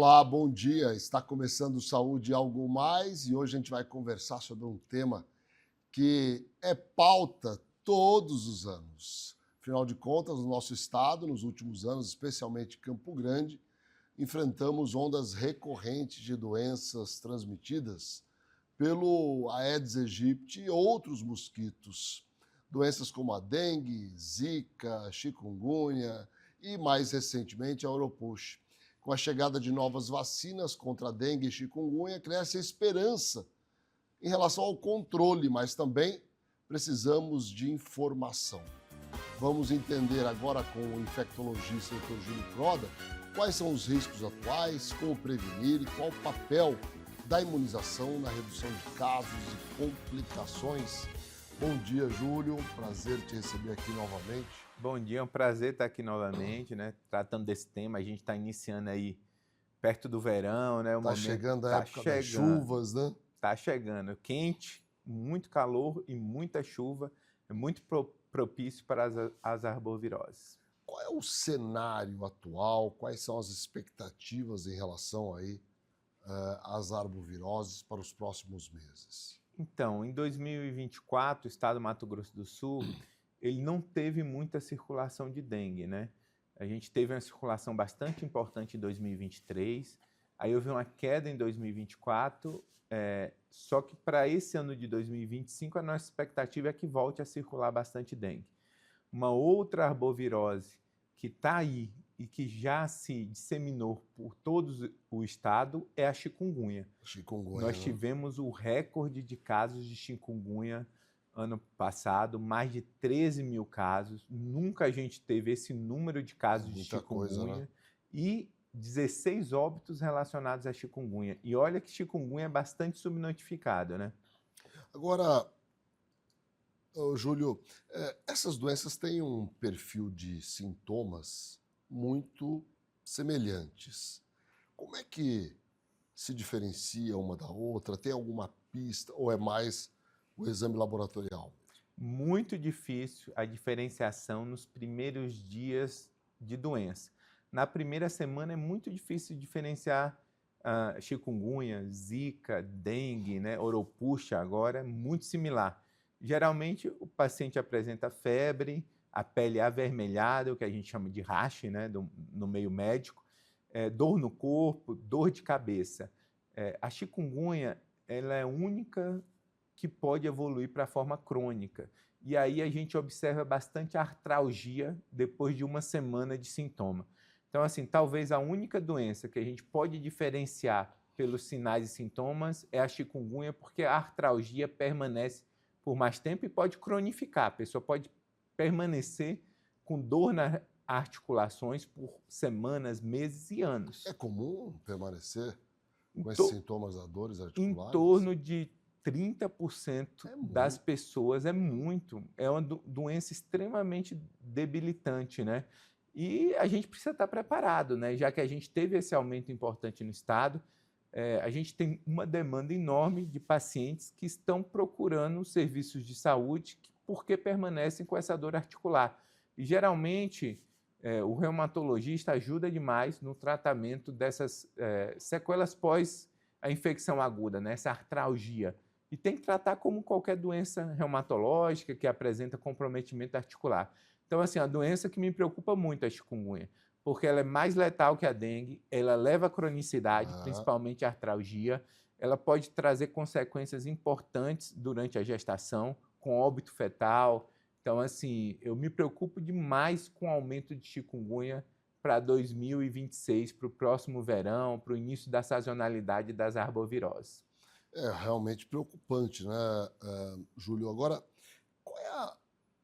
Olá, bom dia. Está começando Saúde e Algo Mais e hoje a gente vai conversar sobre um tema que é pauta todos os anos. Afinal de contas, no nosso estado, nos últimos anos, especialmente Campo Grande, enfrentamos ondas recorrentes de doenças transmitidas pelo Aedes aegypti e outros mosquitos. Doenças como a dengue, zika, chikungunya e, mais recentemente, a oropouche. Com a chegada de novas vacinas contra a dengue e chikungunya, cresce a esperança em relação ao controle, mas também precisamos de informação. Vamos entender agora com o infectologista Dr. Júlio Croda quais são os riscos atuais, como prevenir e qual o papel da imunização na redução de casos e complicações. Bom dia, Júlio. Prazer te receber aqui novamente. Bom dia, é um prazer estar aqui novamente, né? Tratando desse tema. A gente está iniciando aí perto do verão, né? Está chegando a época das chuvas, né? Está chegando. Quente, muito calor e muita chuva. É muito propício para as arboviroses. Qual é o cenário atual? Quais são as expectativas em relação aí às arboviroses para os próximos meses? Então, em 2024, o estado do Mato Grosso do Sul, ele não teve muita circulação de dengue, né? A gente teve uma circulação bastante importante em 2023, aí houve uma queda em 2024, só que para esse ano de 2025, a nossa expectativa é que volte a circular bastante dengue. Uma outra arbovirose que está aí e que já se disseminou por todo o estado é a chikungunya. Nós tivemos o recorde de casos de chikungunya ano passado, mais de 13 mil casos. Nunca a gente teve esse número de casos de chikungunya, né? E 16 óbitos relacionados à chikungunya. E olha que chikungunya é bastante subnotificado, né? Agora, Júlio, essas doenças têm um perfil de sintomas muito semelhantes. Como é que se diferencia uma da outra? Tem alguma pista ou é mais o exame laboratorial? Muito difícil a diferenciação nos primeiros dias de doença. Na primeira semana é muito difícil diferenciar chikungunya, zika, dengue, né, oropouche agora, é muito similar. Geralmente o paciente apresenta febre, a pele avermelhada, o que a gente chama de rash, né, no meio médico, dor no corpo, dor de cabeça. A chikungunya, ela é única que pode evoluir para a forma crônica. E aí a gente observa bastante artralgia depois de uma semana de sintoma. Então, assim, talvez a única doença que a gente pode diferenciar pelos sinais e sintomas é a chikungunya, porque a artralgia permanece por mais tempo e pode cronificar. A pessoa pode permanecer com dor nas articulações por semanas, meses e anos. É comum permanecer com esses sintomas da dores articulares? Em torno de 30% das pessoas, é uma doença extremamente debilitante, né? E a gente precisa estar preparado, né? Já que a gente teve esse aumento importante no estado, a gente tem uma demanda enorme de pacientes que estão procurando serviços de saúde porque permanecem com essa dor articular. E geralmente o reumatologista ajuda demais no tratamento dessas sequelas pós a infecção aguda, né? Essa artralgia. E tem que tratar como qualquer doença reumatológica que apresenta comprometimento articular. Então, assim, a doença que me preocupa muito é a chikungunya, porque ela é mais letal que a dengue, ela leva a cronicidade, principalmente a artralgia, ela pode trazer consequências importantes durante a gestação, com óbito fetal. Então, assim, eu me preocupo demais com o aumento de chikungunya para 2026, para o próximo verão, para o início da sazonalidade das arboviroses. É realmente preocupante, né, Júlio? Agora, qual é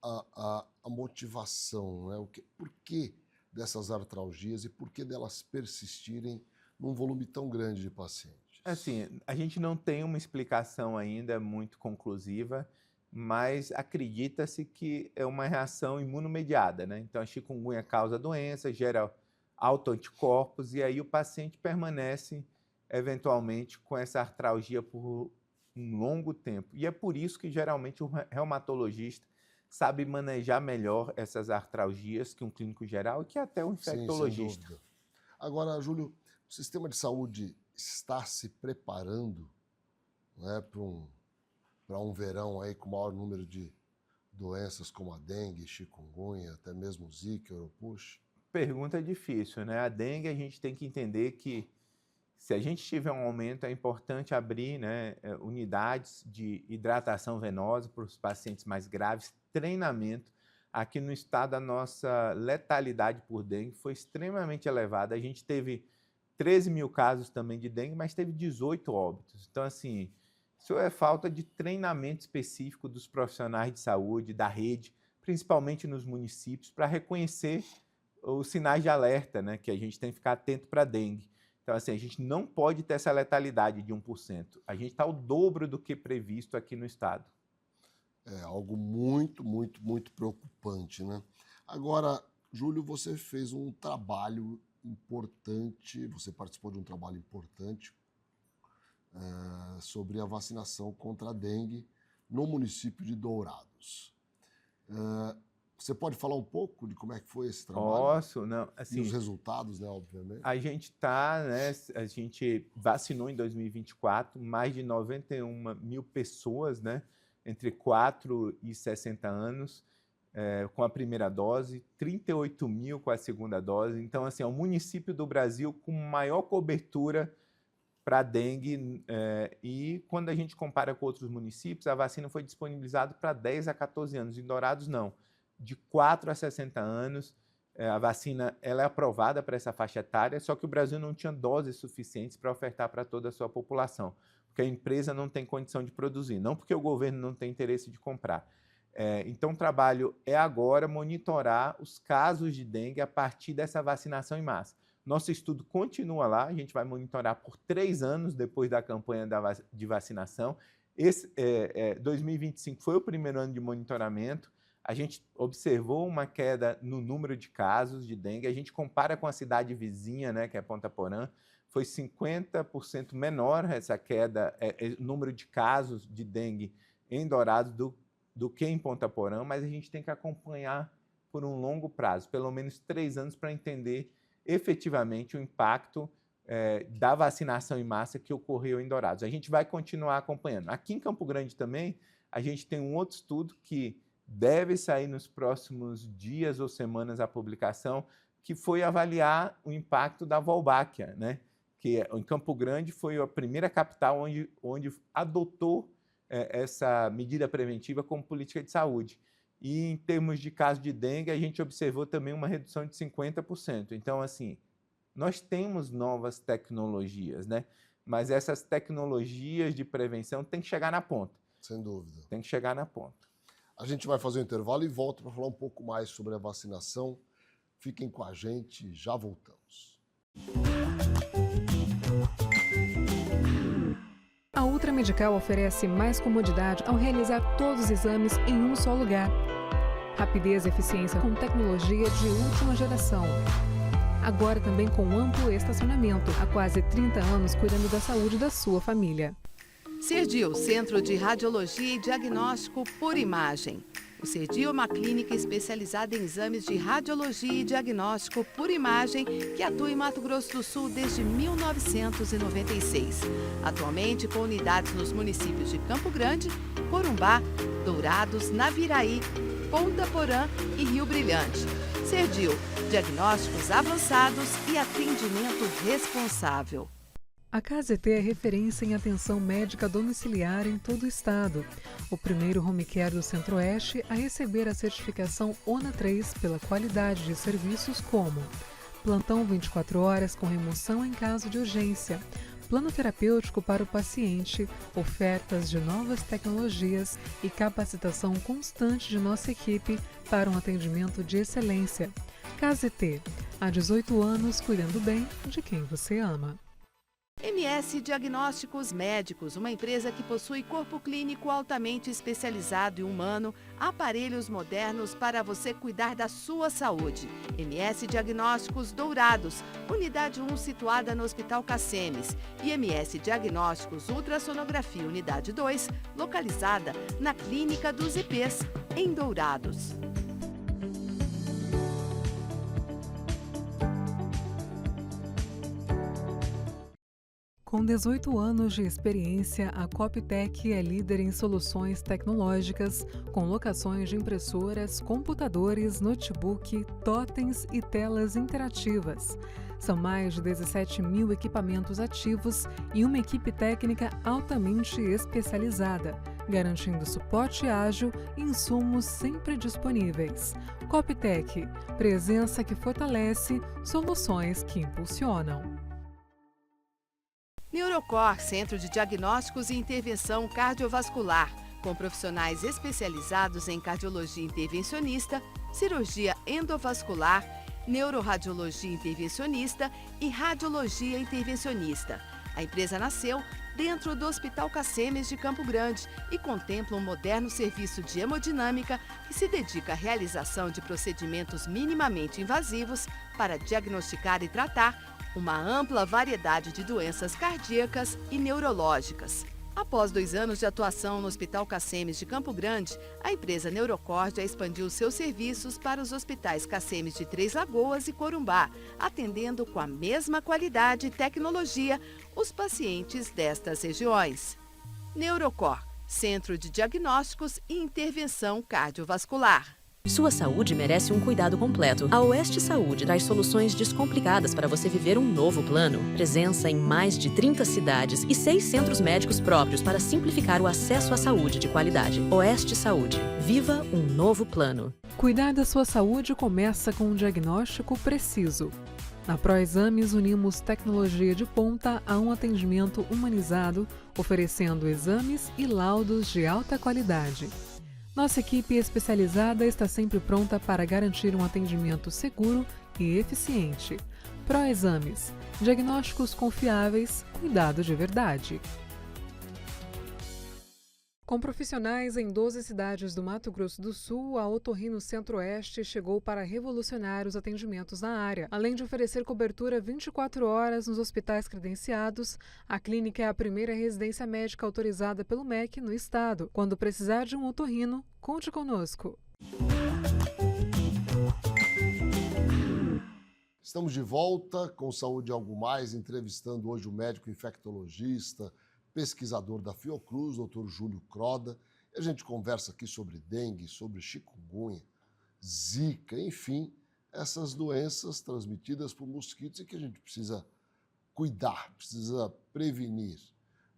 a motivação, né? Por que dessas artralgias e por que delas persistirem num volume tão grande de pacientes? Assim, a gente não tem uma explicação ainda muito conclusiva, mas acredita-se que é uma reação imunomediada, né? Então, a chikungunya causa a doença, gera autoanticorpos e aí o paciente permanece eventualmente com essa artralgia por um longo tempo. E é por isso que geralmente o reumatologista sabe manejar melhor essas artralgias que um clínico geral e que até o infectologista. Sim, sem dúvida. Agora, Júlio, O sistema de saúde está se preparando, né, para um verão aí com maior número de doenças como a dengue, chikungunya, até mesmo o Zika, Oropouche? Pergunta difícil, né? A dengue, a gente tem que entender que se a gente tiver um aumento, é importante abrir, né, unidades de hidratação venosa para os pacientes mais graves, treinamento. Aqui no estado, a nossa letalidade por dengue foi extremamente elevada. A gente teve 13 mil casos também de dengue, mas teve 18 óbitos. Então, assim, isso é falta de treinamento específico dos profissionais de saúde, da rede, principalmente nos municípios, para reconhecer os sinais de alerta, né, que a gente tem que ficar atento para a dengue. Então, assim, a gente não pode ter essa letalidade de 1%. A gente está o dobro do que previsto aqui no estado. É algo muito, muito, muito preocupante, né? Agora, Júlio, você fez um trabalho importante, você participou de um trabalho importante sobre a vacinação contra a dengue no município de Dourados. Você pode falar um pouco de como é que foi esse trabalho? Posso, não, assim, e os resultados, né, obviamente. A gente a gente vacinou em 2024 mais de 91 mil pessoas, né, entre 4 e 60 anos, com a primeira dose, 38 mil com a segunda dose. Então, assim, é o município do Brasil com maior cobertura para dengue, e quando a gente compara com outros municípios, a vacina foi disponibilizada para 10 a 14 anos, em Dourados não. De 4 a 60 anos, a vacina ela é aprovada para essa faixa etária, só que o Brasil não tinha doses suficientes para ofertar para toda a sua população, porque a empresa não tem condição de produzir, não porque o governo não tem interesse de comprar. Então, o trabalho é agora monitorar os casos de dengue a partir dessa vacinação em massa. Nosso estudo continua lá, a gente vai monitorar por 3 anos depois da campanha de vacinação. 2025 foi o primeiro ano de monitoramento. A gente observou uma queda no número de casos de dengue. A gente compara com a cidade vizinha, né, que é Ponta Porã, foi 50% menor essa queda, número de casos de dengue em Dourados do que em Ponta Porã, mas a gente tem que acompanhar por um longo prazo, pelo menos 3 anos, para entender efetivamente o impacto da vacinação em massa que ocorreu em Dourados. A gente vai continuar acompanhando. Aqui em Campo Grande também, a gente tem um outro estudo que deve sair nos próximos dias ou semanas a publicação, que foi avaliar o impacto da Wolbachia, né? Que em Campo Grande foi a primeira capital onde adotou essa medida preventiva como política de saúde. E em termos de caso de dengue, a gente observou também uma redução de 50%. Então, assim, nós temos novas tecnologias, né? Mas essas tecnologias de prevenção têm que chegar na ponta. Sem dúvida. Tem que chegar na ponta. A gente vai fazer um intervalo e volta para falar um pouco mais sobre a vacinação. Fiquem com a gente, já voltamos. A Ultra Medical oferece mais comodidade ao realizar todos os exames em um só lugar. Rapidez e eficiência com tecnologia de última geração. Agora também com amplo estacionamento. Há quase 30 anos cuidando da saúde da sua família. Cerdil, Centro de Radiologia e Diagnóstico por Imagem. O Cerdil é uma clínica especializada em exames de radiologia e diagnóstico por imagem que atua em Mato Grosso do Sul desde 1996. Atualmente com unidades nos municípios de Campo Grande, Corumbá, Dourados, Naviraí, Ponta Porã e Rio Brilhante. Cerdil, diagnósticos avançados e atendimento responsável. A KZT é referência em atenção médica domiciliar em todo o estado. O primeiro home care do Centro-Oeste a receber a certificação ONA 3 pela qualidade de serviços como plantão 24 horas com remoção em caso de urgência, plano terapêutico para o paciente, ofertas de novas tecnologias e capacitação constante de nossa equipe para um atendimento de excelência. KZT, há 18 anos cuidando bem de quem você ama. MS Diagnósticos Médicos, uma empresa que possui corpo clínico altamente especializado e humano, aparelhos modernos para você cuidar da sua saúde. MS Diagnósticos Dourados, unidade 1 situada no Hospital Cassemes. E MS Diagnósticos Ultrassonografia, unidade 2, localizada na Clínica dos IPs, em Dourados. Com 18 anos de experiência, a Coptec é líder em soluções tecnológicas, com locações de impressoras, computadores, notebook, totens e telas interativas. São mais de 17 mil equipamentos ativos e uma equipe técnica altamente especializada, garantindo suporte ágil e insumos sempre disponíveis. Coptec, presença que fortalece, soluções que impulsionam. Neurocor, Centro de Diagnósticos e Intervenção Cardiovascular, com profissionais especializados em cardiologia intervencionista, cirurgia endovascular, neuroradiologia intervencionista e radiologia intervencionista. A empresa nasceu dentro do Hospital Cacemes de Campo Grande e contempla um moderno serviço de hemodinâmica que se dedica à realização de procedimentos minimamente invasivos para diagnosticar e tratar uma ampla variedade de doenças cardíacas e neurológicas. Após 2 anos de atuação no Hospital Cacemes de Campo Grande, a empresa Neurocor já expandiu seus serviços para os hospitais Cacemes de Três Lagoas e Corumbá, atendendo com a mesma qualidade e tecnologia os pacientes destas regiões. Neurocor, Centro de Diagnósticos e Intervenção Cardiovascular. Sua saúde merece um cuidado completo. A Oeste Saúde traz soluções descomplicadas para você viver um novo plano. Presença em mais de 30 cidades e 6 centros médicos próprios para simplificar o acesso à saúde de qualidade. Oeste Saúde. Viva um novo plano. Cuidar da sua saúde começa com um diagnóstico preciso. Na ProExames, unimos tecnologia de ponta a um atendimento humanizado, oferecendo exames e laudos de alta qualidade. Nossa equipe especializada está sempre pronta para garantir um atendimento seguro e eficiente. ProExames, diagnósticos confiáveis, cuidado de verdade. Com profissionais em 12 cidades do Mato Grosso do Sul, a Otorrino Centro-Oeste chegou para revolucionar os atendimentos na área. Além de oferecer cobertura 24 horas nos hospitais credenciados, a clínica é a primeira residência médica autorizada pelo MEC no estado. Quando precisar de um otorrino, conte conosco. Estamos de volta com Saúde e Algo Mais, entrevistando hoje o médico infectologista, pesquisador da Fiocruz, Dr. Júlio Croda. E a gente conversa aqui sobre dengue, sobre chikungunya, zika, enfim, essas doenças transmitidas por mosquitos e que a gente precisa cuidar, precisa prevenir,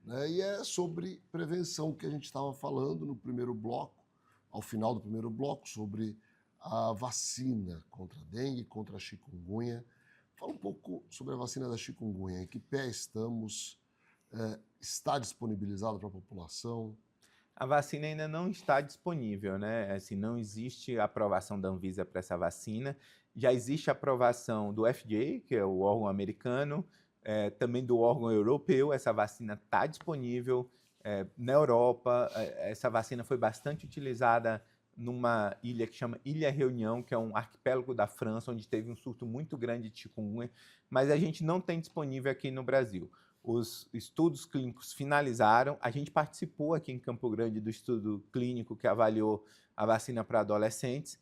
né? E é sobre prevenção que a gente estava falando no primeiro bloco, ao final do primeiro bloco, sobre a vacina contra a dengue, contra a chikungunya. Fala um pouco sobre a vacina da chikungunya, em que pé estamos, está disponibilizada para a população? A vacina ainda não está disponível, né? Assim, não existe aprovação da Anvisa para essa vacina. Já existe aprovação do FDA, que é o órgão americano, também do órgão europeu. Essa vacina está disponível na Europa. Essa vacina foi bastante utilizada numa ilha que chama Ilha Reunião, que é um arquipélago da França, onde teve um surto muito grande de chikungunya, mas a gente não tem disponível aqui no Brasil. Os estudos clínicos finalizaram, a gente participou aqui em Campo Grande do estudo clínico que avaliou a vacina para adolescentes,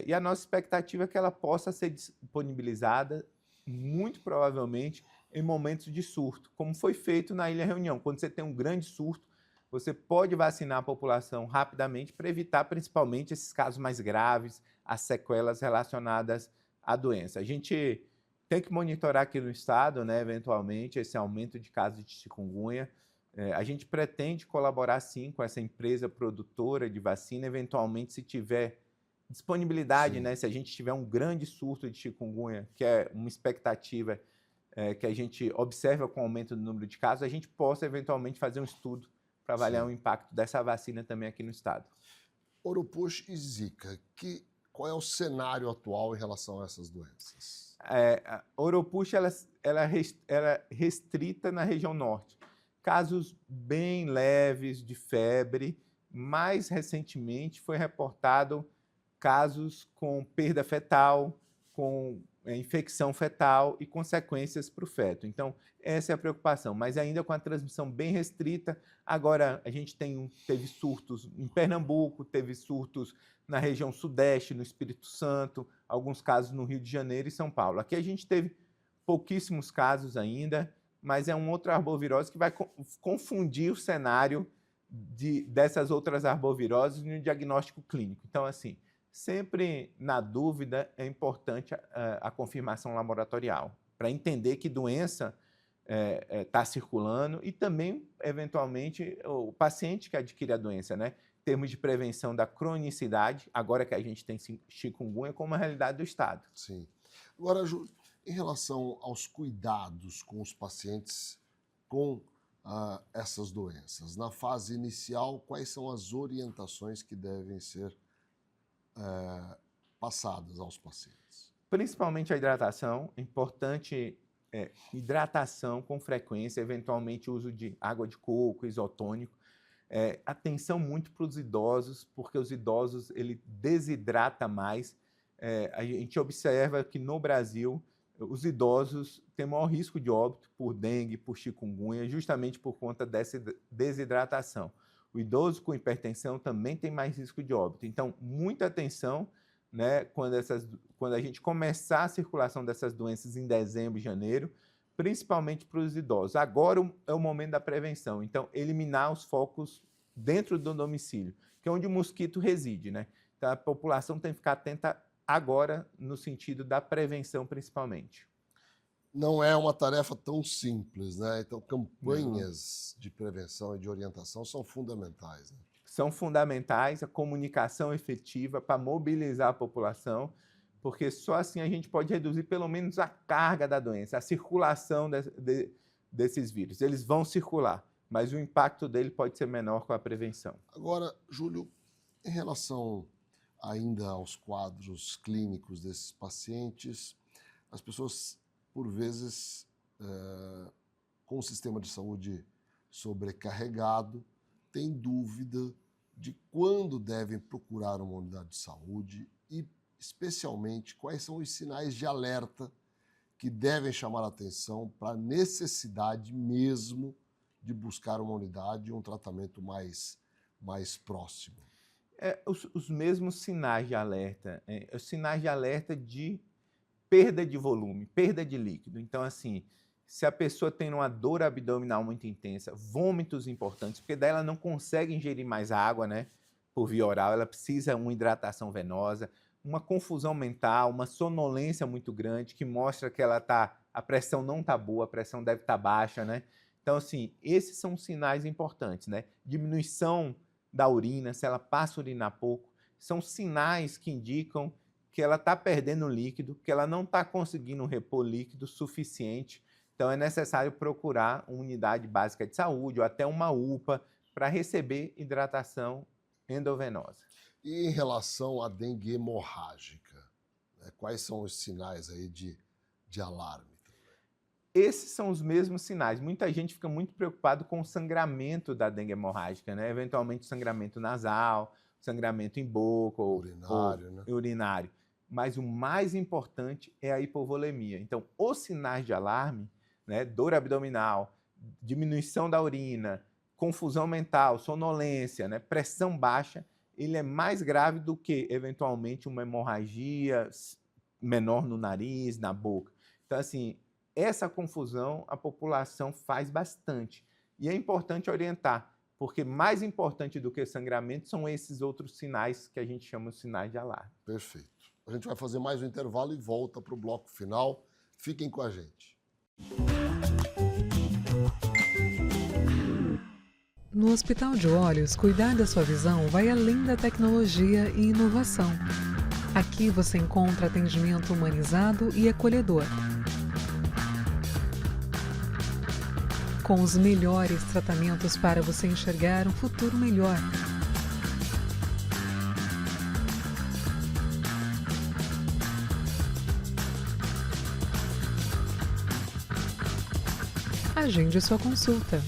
e a nossa expectativa é que ela possa ser disponibilizada, muito provavelmente, em momentos de surto, como foi feito na Ilha Reunião. Quando você tem um grande surto, você pode vacinar a população rapidamente para evitar principalmente esses casos mais graves, as sequelas relacionadas à doença. A gente tem que monitorar aqui no estado, né, eventualmente, esse aumento de casos de chikungunya. A gente pretende colaborar, sim, com essa empresa produtora de vacina, eventualmente, se tiver disponibilidade, né, se a gente tiver um grande surto de chikungunya, que é uma expectativa que a gente observa com o aumento do número de casos, a gente possa, eventualmente, fazer um estudo para avaliar o impacto dessa vacina também aqui no estado. Oropouche e Zika, qual é o cenário atual em relação a essas doenças? A Oropouche ela é restrita na região norte. Casos bem leves de febre. Mais recentemente foi reportado casos com perda fetal, com infecção fetal e consequências para o feto. Então, essa é a preocupação, mas ainda com a transmissão bem restrita. Agora, a gente teve surtos em Pernambuco, teve surtos na região sudeste, no Espírito Santo, alguns casos no Rio de Janeiro e São Paulo. Aqui a gente teve pouquíssimos casos ainda, mas é uma outra arbovirose que vai confundir o cenário dessas outras arboviroses no diagnóstico clínico. Então, assim, sempre na dúvida é importante a confirmação laboratorial, para entender que doença está circulando e também, eventualmente, o paciente que adquire a doença, né? Em termos de prevenção da cronicidade, agora que a gente tem chikungunya como a realidade do Estado. Sim. Agora, Júlio, em relação aos cuidados com os pacientes com essas doenças, na fase inicial, quais são as orientações que devem ser passadas aos pacientes? Principalmente a hidratação, importante hidratação com frequência, eventualmente uso de água de coco, isotônico. Atenção muito para os idosos, porque os idosos ele desidrata mais. A gente observa que no Brasil os idosos têm maior risco de óbito por dengue, por chikungunya, justamente por conta dessa desidratação. O idoso com hipertensão também tem mais risco de óbito. Então, muita atenção, né, quando a gente começar a circulação dessas doenças em dezembro e janeiro, principalmente para os idosos. Agora é o momento da prevenção. Então, eliminar os focos dentro do domicílio, que é onde o mosquito reside, né? Então, a população tem que ficar atenta agora no sentido da prevenção, principalmente. Não é uma tarefa tão simples, né? Então, campanhas de prevenção e de orientação são fundamentais, né? São fundamentais, a comunicação efetiva para mobilizar a população, porque só assim a gente pode reduzir pelo menos a carga da doença, a circulação desses vírus. Eles vão circular, mas o impacto dele pode ser menor com a prevenção. Agora, Júlio, em relação ainda aos quadros clínicos desses pacientes, as pessoas, por vezes, com o sistema de saúde sobrecarregado, têm dúvida de quando devem procurar uma unidade de saúde e, especialmente, quais são os sinais de alerta que devem chamar a atenção para a necessidade mesmo de buscar uma unidade e um tratamento mais próximo. Os mesmos sinais de alerta, os sinais de alerta de perda de volume, perda de líquido. Então, assim, se a pessoa tem uma dor abdominal muito intensa, vômitos importantes, porque daí ela não consegue ingerir mais água, né, por via oral, ela precisa de uma hidratação venosa, uma confusão mental, uma sonolência muito grande, que mostra que a pressão não está boa, a pressão deve estar baixa, né? Então, assim, esses são sinais importantes, né? Diminuição da urina, se ela passa a urinar pouco, são sinais que indicam que ela está perdendo líquido, que ela não está conseguindo repor líquido suficiente. Então, é necessário procurar uma unidade básica de saúde ou até uma UPA para receber hidratação endovenosa. E em relação à dengue hemorrágica, né, quais são os sinais aí de alarme? Esses são os mesmos sinais. Muita gente fica muito preocupado com o sangramento da dengue hemorrágica, né? Eventualmente sangramento nasal, sangramento em boca ou urinário. Mas o mais importante é a hipovolemia. Então, os sinais de alarme, né, dor abdominal, diminuição da urina, confusão mental, sonolência, né, pressão baixa, ele é mais grave do que, eventualmente, uma hemorragia menor no nariz, na boca. Então, assim, essa confusão a população faz bastante. E é importante orientar, porque mais importante do que sangramento são esses outros sinais que a gente chama de sinais de alarme. Perfeito. A gente vai fazer mais um intervalo e volta para o bloco final. Fiquem com a gente. No Hospital de Olhos, cuidar da sua visão vai além da tecnologia e inovação. Aqui você encontra atendimento humanizado e acolhedor. Com os melhores tratamentos para você enxergar um futuro melhor. Agende sua consulta.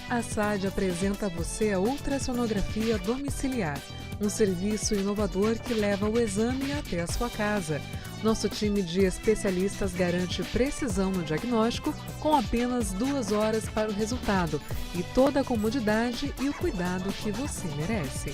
A SAD apresenta a você a ultrassonografia domiciliar, um serviço inovador que leva o exame até a sua casa. Nosso time de especialistas garante precisão no diagnóstico com apenas 2 horas para o resultado e toda a comodidade e o cuidado que você merece.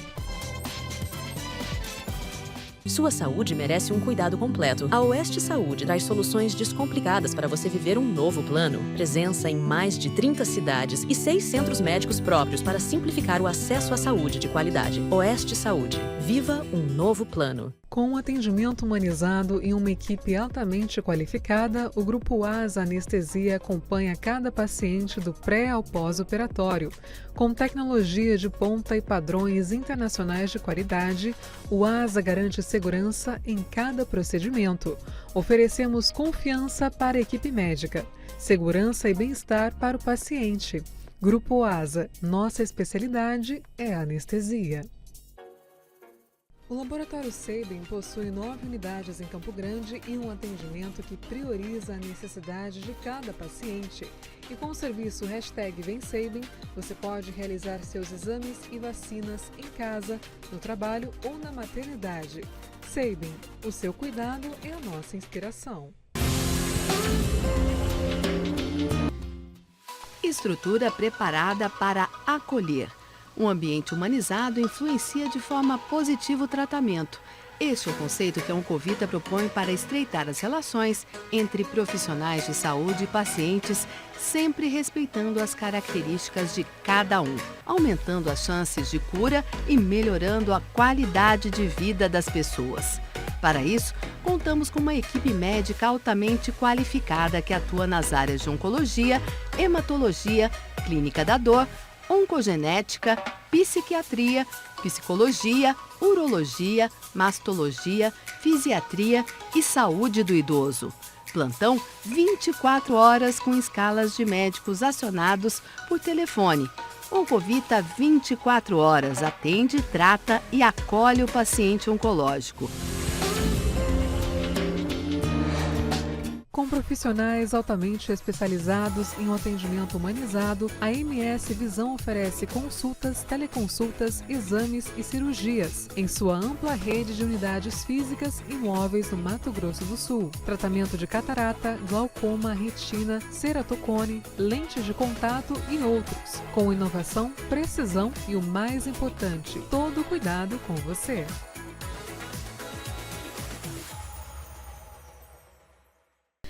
Sua saúde merece um cuidado completo. A Oeste Saúde traz soluções descomplicadas para você viver um novo plano. Presença em mais de 30 cidades e 6 centros médicos próprios para simplificar o acesso à saúde de qualidade. Oeste Saúde. Viva um novo plano. Com um atendimento humanizado e uma equipe altamente qualificada, o Grupo ASA Anestesia acompanha cada paciente do pré ao pós-operatório. Com tecnologia de ponta e padrões internacionais de qualidade, o ASA garante segurança em cada procedimento. Oferecemos confiança para a equipe médica, segurança e bem-estar para o paciente. Grupo ASA, nossa especialidade é a anestesia. O Laboratório Sabin possui 9 unidades em Campo Grande e um atendimento que prioriza a necessidade de cada paciente. E com o serviço #VemSabin, você pode realizar seus exames e vacinas em casa, no trabalho ou na maternidade. Sabin, o seu cuidado é a nossa inspiração. Estrutura preparada para acolher. Um ambiente humanizado influencia de forma positiva o tratamento. Este é o conceito que a Oncovita propõe para estreitar as relações entre profissionais de saúde e pacientes, sempre respeitando as características de cada um, aumentando as chances de cura e melhorando a qualidade de vida das pessoas. Para isso, contamos com uma equipe médica altamente qualificada que atua nas áreas de oncologia, hematologia, clínica da dor, oncogenética, psiquiatria, psicologia, urologia, mastologia, fisiatria e saúde do idoso. Plantão 24 horas com escalas de médicos acionados por telefone. Oncovita 24 horas atende, trata e acolhe o paciente oncológico. Com profissionais altamente especializados em um atendimento humanizado, a MS Visão oferece consultas, teleconsultas, exames e cirurgias em sua ampla rede de unidades físicas e móveis no Mato Grosso do Sul. Tratamento de catarata, glaucoma, retina, ceratocone, lentes de contato e outros. Com inovação, precisão e o mais importante, todo cuidado com você.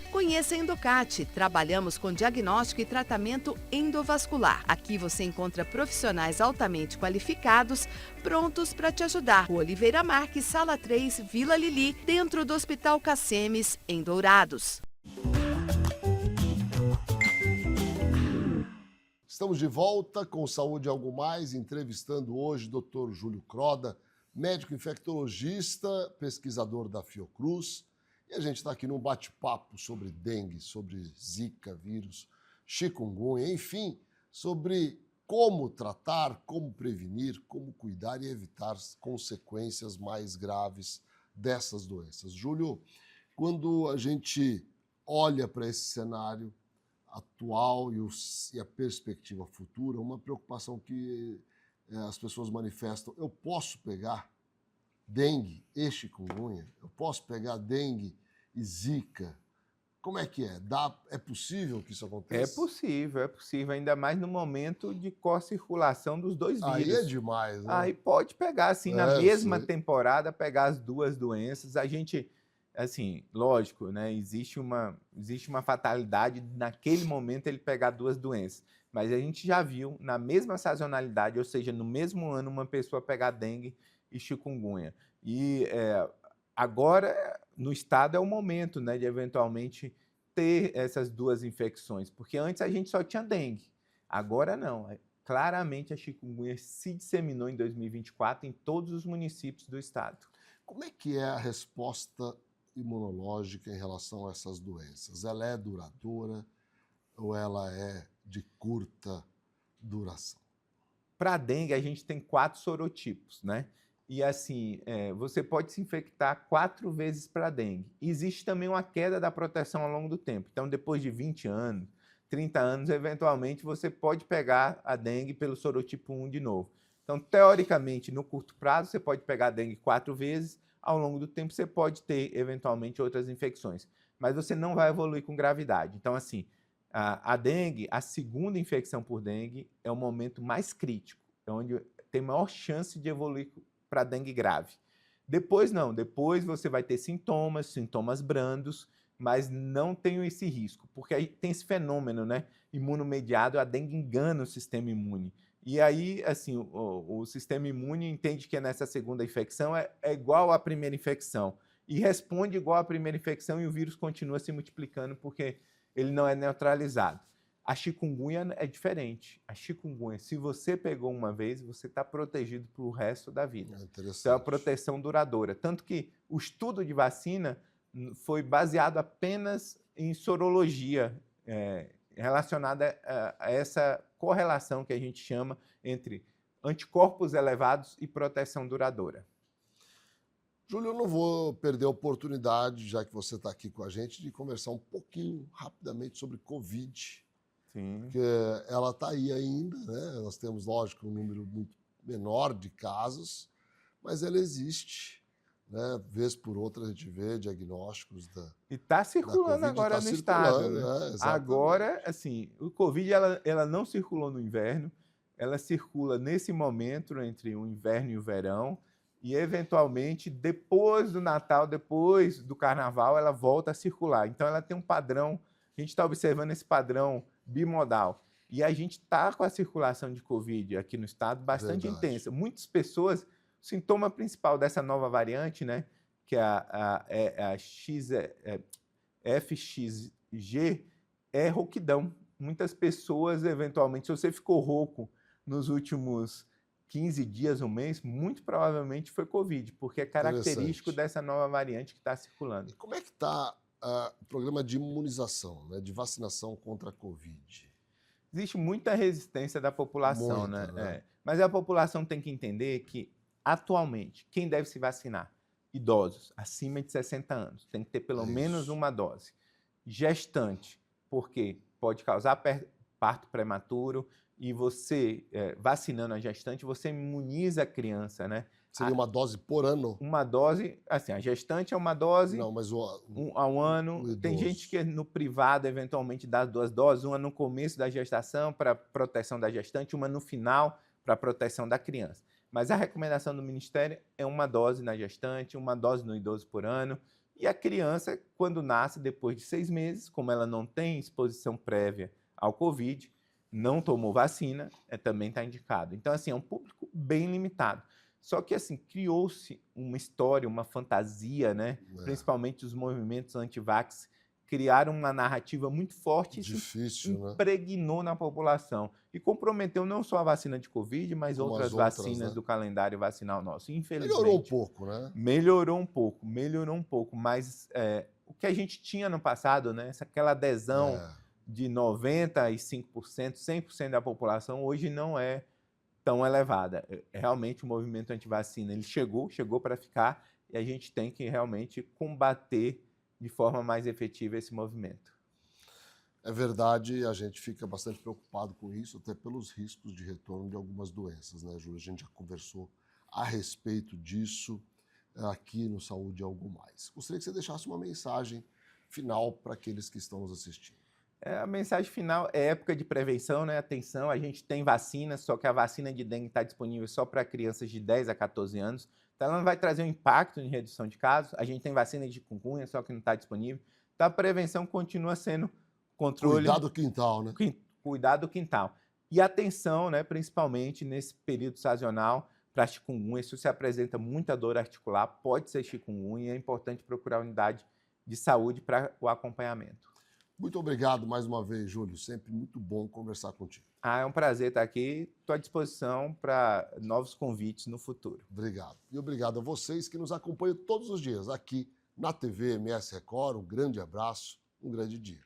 Conheça a Endocate. Trabalhamos com diagnóstico e tratamento endovascular. Aqui você encontra profissionais altamente qualificados, prontos para te ajudar. O Oliveira Marques, Sala 3, Vila Lili, dentro do Hospital Cacemes, em Dourados. Estamos de volta com Saúde Algo Mais, entrevistando hoje o Dr. Júlio Croda, médico infectologista, pesquisador da Fiocruz. E a gente está aqui num bate-papo sobre dengue, sobre zika, vírus, chikungunya, enfim, sobre como tratar, como prevenir, como cuidar e evitar consequências mais graves dessas doenças. Júlio, quando a gente olha para esse cenário atual e a perspectiva futura, uma preocupação que as pessoas manifestam: eu posso pegar dengue e chikungunya? Eu posso pegar dengue e zika? Como é que é? É possível que isso aconteça? É possível, ainda mais no momento de co-circulação dos dois vírus. Aí é demais, né? Aí pode pegar, assim, na mesma temporada, pegar as duas doenças. A gente, assim, lógico, né? Existe uma fatalidade naquele momento ele pegar duas doenças. Mas a gente já viu, na mesma sazonalidade, ou seja, no mesmo ano, uma pessoa pegar dengue e chikungunya. E agora, no estado, é o momento, né, de eventualmente ter essas duas infecções, porque antes a gente só tinha dengue, agora não. Claramente a chikungunya se disseminou em 2024 em todos os municípios do estado. Como é que é a resposta imunológica em relação a essas doenças? Ela é duradoura ou ela é de curta duração? Para a dengue, a gente tem 4 sorotipos, né? E assim, você pode se infectar 4 vezes para a dengue. Existe também uma queda da proteção ao longo do tempo. Então, depois de 20 anos, 30 anos, eventualmente, você pode pegar a dengue pelo sorotipo 1 de novo. Então, teoricamente, no curto prazo, você pode pegar a dengue 4 vezes. Ao longo do tempo, você pode ter, eventualmente, outras infecções. Mas você não vai evoluir com gravidade. Então, assim, a dengue, a segunda infecção por dengue, é o momento mais crítico. É onde tem maior chance de evoluir para dengue grave. Depois não, depois você vai ter sintomas brandos, mas não tem esse risco, porque aí tem esse fenômeno, né, imunomediado, a dengue engana o sistema imune. E aí, assim, o sistema imune entende que nessa segunda infecção é igual à primeira infecção, e responde igual à primeira infecção, e o vírus continua se multiplicando porque ele não é neutralizado. A chikungunya é diferente. A chikungunya, se você pegou uma vez, você está protegido para o resto da vida. Então é uma proteção duradoura. Tanto que o estudo de vacina foi baseado apenas em sorologia, relacionada a essa correlação que a gente chama entre anticorpos elevados e proteção duradoura. Júlio, eu não vou perder a oportunidade, já que você está aqui com a gente, de conversar um pouquinho rapidamente sobre Covid. Sim. Porque ela está aí ainda, né? Nós temos, lógico, um número muito menor de casos, mas ela existe, né? Vez por outra a gente vê diagnósticos da E está circulando agora no estado. Né? Agora, assim, o Covid ela não circulou no inverno, ela circula nesse momento entre o inverno e o verão, e eventualmente depois do Natal, depois do Carnaval, ela volta a circular. Então ela tem um padrão, a gente está observando esse padrão bimodal. E a gente está com a circulação de Covid aqui no estado bastante intensa. Muitas pessoas, o sintoma principal dessa nova variante, né, que é a FXG, é rouquidão. Muitas pessoas, eventualmente, se você ficou rouco nos últimos 15 dias, um mês, muito provavelmente foi Covid, porque é característico dessa nova variante que está circulando. E como é que está o programa de imunização, né, de vacinação contra a Covid? Existe muita resistência da população, né? Mas a população tem que entender que, atualmente, quem deve se vacinar? Idosos, acima de 60 anos. Tem que ter pelo menos uma dose. Gestante, porque pode causar parto prematuro, e você, vacinando a gestante, você imuniza a criança, né? Seria uma dose por ano? Uma dose, assim, a gestante é uma dose. Não, mas a um ano. Tem gente que no privado, eventualmente, dá 2 doses, uma no começo da gestação para proteção da gestante, uma no final para proteção da criança. Mas a recomendação do Ministério é uma dose na gestante, uma dose no idoso por ano. E a criança, quando nasce, depois de 6 meses, como ela não tem exposição prévia ao Covid, não tomou vacina, também está indicado. Então, assim, é um público bem limitado. Só que, assim, criou-se uma história, uma fantasia, né? Principalmente os movimentos anti-vax criaram uma narrativa muito forte e impregnou na população. E comprometeu não só a vacina de Covid, mas outras vacinas, né, do calendário vacinal nosso. Infelizmente. Melhorou um pouco, né? Melhorou um pouco. Mas o que a gente tinha no passado, né? Aquela adesão de 95%, 100% da população, hoje não é tão elevada. Realmente o movimento antivacina ele chegou para ficar, e a gente tem que realmente combater de forma mais efetiva esse movimento. É verdade, a gente fica bastante preocupado com isso, até pelos riscos de retorno de algumas doenças, né, Júlio? A gente já conversou a respeito disso aqui no Saúde e Algo Mais. Gostaria que você deixasse uma mensagem final para aqueles que estão nos assistindo. A mensagem final é época de prevenção, né? Atenção, a gente tem vacina, só que a vacina de dengue está disponível só para crianças de 10 a 14 anos. Então, ela não vai trazer um impacto em redução de casos. A gente tem vacina de chikungunya, só que não está disponível. Então, a prevenção continua sendo controle... Cuidar do quintal, né? Cuidar do quintal. E atenção, né, principalmente nesse período sazonal, para chikungunya. Se você apresenta muita dor articular, pode ser chikungunya. É importante procurar a unidade de saúde para o acompanhamento. Muito obrigado mais uma vez, Júlio. Sempre muito bom conversar contigo. É um prazer estar aqui. Estou à disposição para novos convites no futuro. Obrigado. E obrigado a vocês que nos acompanham todos os dias aqui na TV MS Record. Um grande abraço, um grande dia.